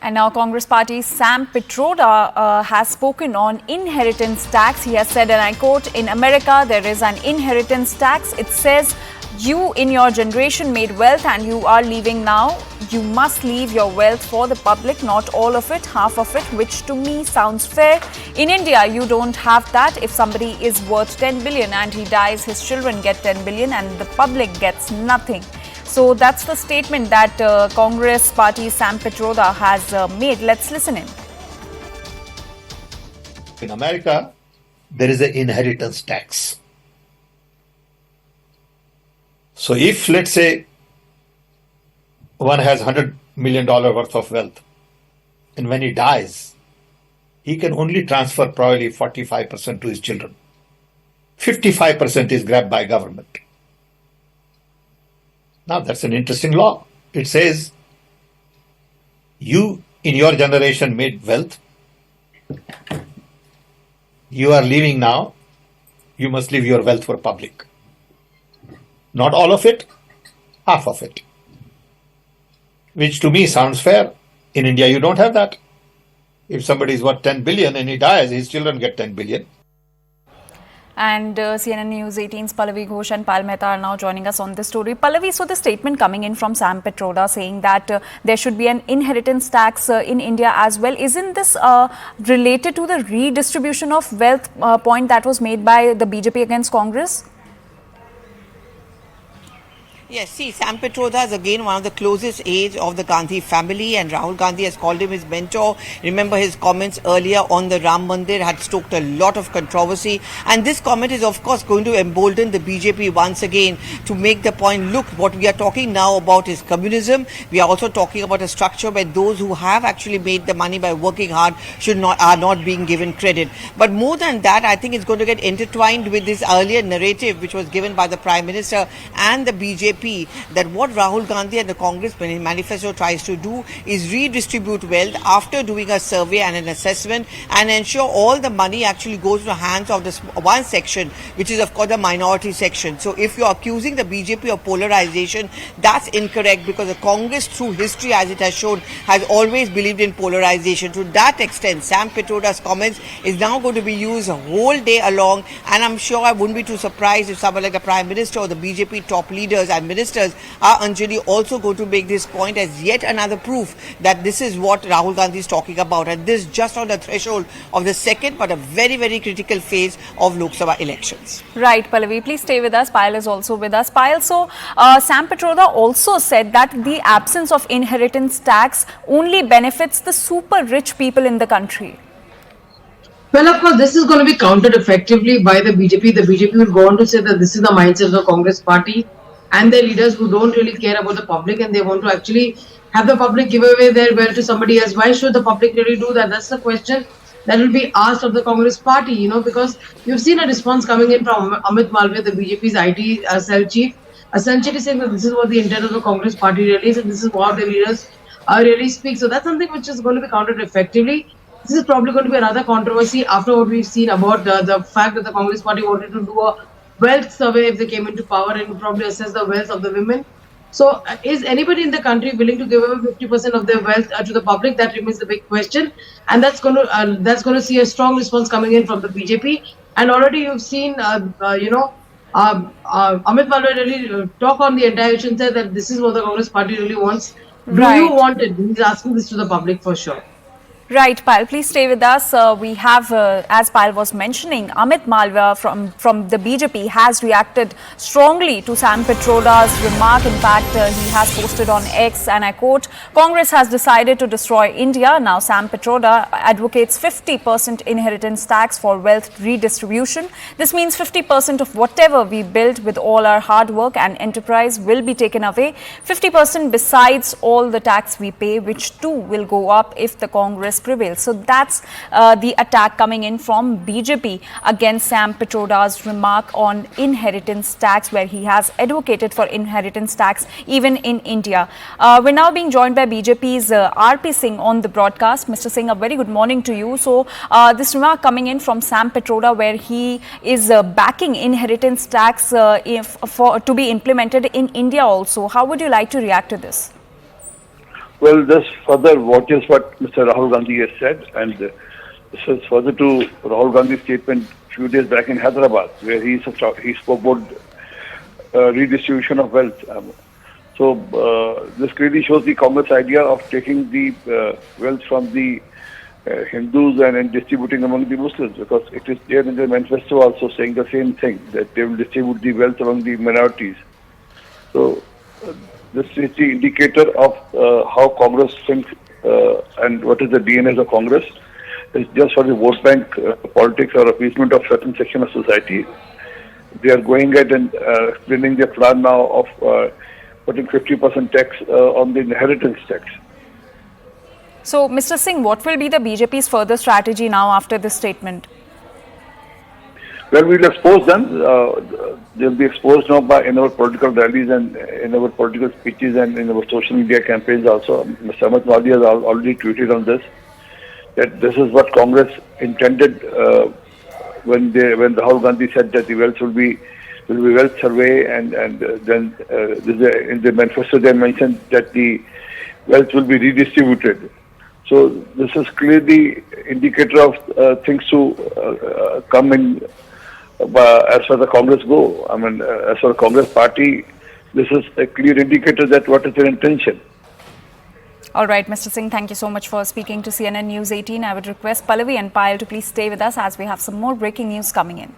And now Congress party Sam Pitroda has spoken on inheritance tax. He has said, and I quote, "In America, there is an inheritance tax. It says you in your generation made wealth and you are leaving now. You must leave your wealth for the public, not all of it, half of it, which to me sounds fair. In India, you don't have that. If somebody is worth 10 billion and he dies, his children get 10 billion and the public gets nothing." So that's the statement that Congress party Sam Pitroda has made. Let's listen in. In America, there is an inheritance tax. So if, let's say, one has $100 million worth of wealth, and when he dies, he can only transfer probably 45% to his children. 55% is grabbed by government. Now, that's an interesting law. It says, you in your generation made wealth. You are leaving now. You must leave your wealth for public. Not all of it, half of it. Which to me sounds fair. In India, you don't have that. If somebody is worth 10 billion and he dies, his children get 10 billion. And CNN News 18's Pallavi Ghosh and Pal Mehta are now joining us on this story. Pallavi, so the statement coming in from Sam Pitroda saying that there should be an inheritance tax in India as well. Isn't this related to the redistribution of wealth point that was made by the BJP against Congress? Yes, see, Sam Pitroda is again one of the closest aides of the Gandhi family, and Rahul Gandhi has called him his mentor. Remember his comments earlier on the Ram Mandir had stoked a lot of controversy, and this comment is of course going to embolden the BJP once again to make the point, look, what we are talking now about is communism. We are also talking about a structure where those who have actually made the money by working hard are not being given credit. But more than that, I think it's going to get intertwined with this earlier narrative which was given by the Prime Minister and the BJP, that what Rahul Gandhi and the Congress manifesto tries to do is redistribute wealth after doing a survey and an assessment and ensure all the money actually goes to the hands of this one section, which is of course the minority section. So if you're accusing the BJP of polarization, that's incorrect, because the Congress through history, as it has shown, has always believed in polarization. To that extent, Sam Pitroda's comments is now going to be used a whole day along, and I'm sure I wouldn't be too surprised if someone like the Prime Minister or the BJP top leaders and ministers are Anjali also going to make this point as yet another proof that this is what Rahul Gandhi is talking about, and this just on the threshold of the second but a very, very critical phase of Lok Sabha elections. Right, Pallavi, please stay with us. Payal is also with us. Payal, so Sam Pitroda also said that the absence of inheritance tax only benefits the super rich people in the country. Well, of course, this is going to be countered effectively by the BJP. The BJP will go on to say that this is the mindset of the Congress party and their leaders who don't really care about the public, and they want to actually have the public give away their wealth to somebody else. Why should the public really do that? That's the question that will be asked of the Congress party, because you've seen a response coming in from Amit Malviya, the BJP's IT cell chief, essentially saying that this is what the intent of the Congress party really is, and this is what the leaders really speak. So that's something which is going to be countered effectively. This is probably going to be another controversy after what we've seen about the fact that the Congress party wanted to do a wealth survey if they came into power and probably assess the wealth of the women. So is anybody in the country willing to give away 50% of their wealth to the public? That remains the big question, and that's going to see a strong response coming in from the BJP. And already you've seen Amit Malviya really talk on the entire issue and say that this is what the Congress party really wants. Right. Do you want it? He's asking this to the public for sure. Right, Payal, please stay with us. We have, as Payal was mentioning, Amit Malviya from the BJP has reacted strongly to Sam Pitroda's remark. In fact, he has posted on X, and I quote, "Congress has decided to destroy India. Now Sam Pitroda advocates 50% inheritance tax for wealth redistribution. This means 50% of whatever we build with all our hard work and enterprise will be taken away. 50% besides all the tax we pay, which too will go up if the Congress prevails." So that's the attack coming in from BJP against Sam Pitroda's remark on inheritance tax, where he has advocated for inheritance tax even in India. We're now being joined by BJP's RP Singh on the broadcast. Mr. Singh, a very good morning to you. So this remark coming in from Sam Pitroda, where he is backing inheritance tax to be implemented in India also. How would you like to react to this? Well, this further watches what Mr. Rahul Gandhi has said, and this is further to Rahul Gandhi's statement a few days back in Hyderabad, where he spoke about redistribution of wealth. This clearly shows the Congress idea of taking the wealth from the Hindus and distributing among the Muslims, because it is there in the manifesto also saying the same thing, that they will distribute the wealth among the minorities. So this is the indicator of how Congress thinks and what is the DNA of Congress. It's just for the vote bank politics or appeasement of certain section of society. They are going ahead and explaining their plan now of putting 50% tax on the inheritance tax. So, Mr. Singh, what will be the BJP's further strategy now after this statement? Well, we'll expose them. They'll be exposed now in our political rallies and in our political speeches and in our social media campaigns also. Mr. Amit Malviya has already tweeted on this, that this is what Congress intended when Rahul Gandhi said that the wealth will be wealth survey, and then in the manifesto they mentioned that the wealth will be redistributed. So this is clearly indicator of things to come in as far as the Congress go. I mean, as for the Congress party, this is a clear indicator that what is their intention. All right, Mr. Singh, thank you so much for speaking to CNN News 18. I would request Pallavi and Payal to please stay with us as we have some more breaking news coming in.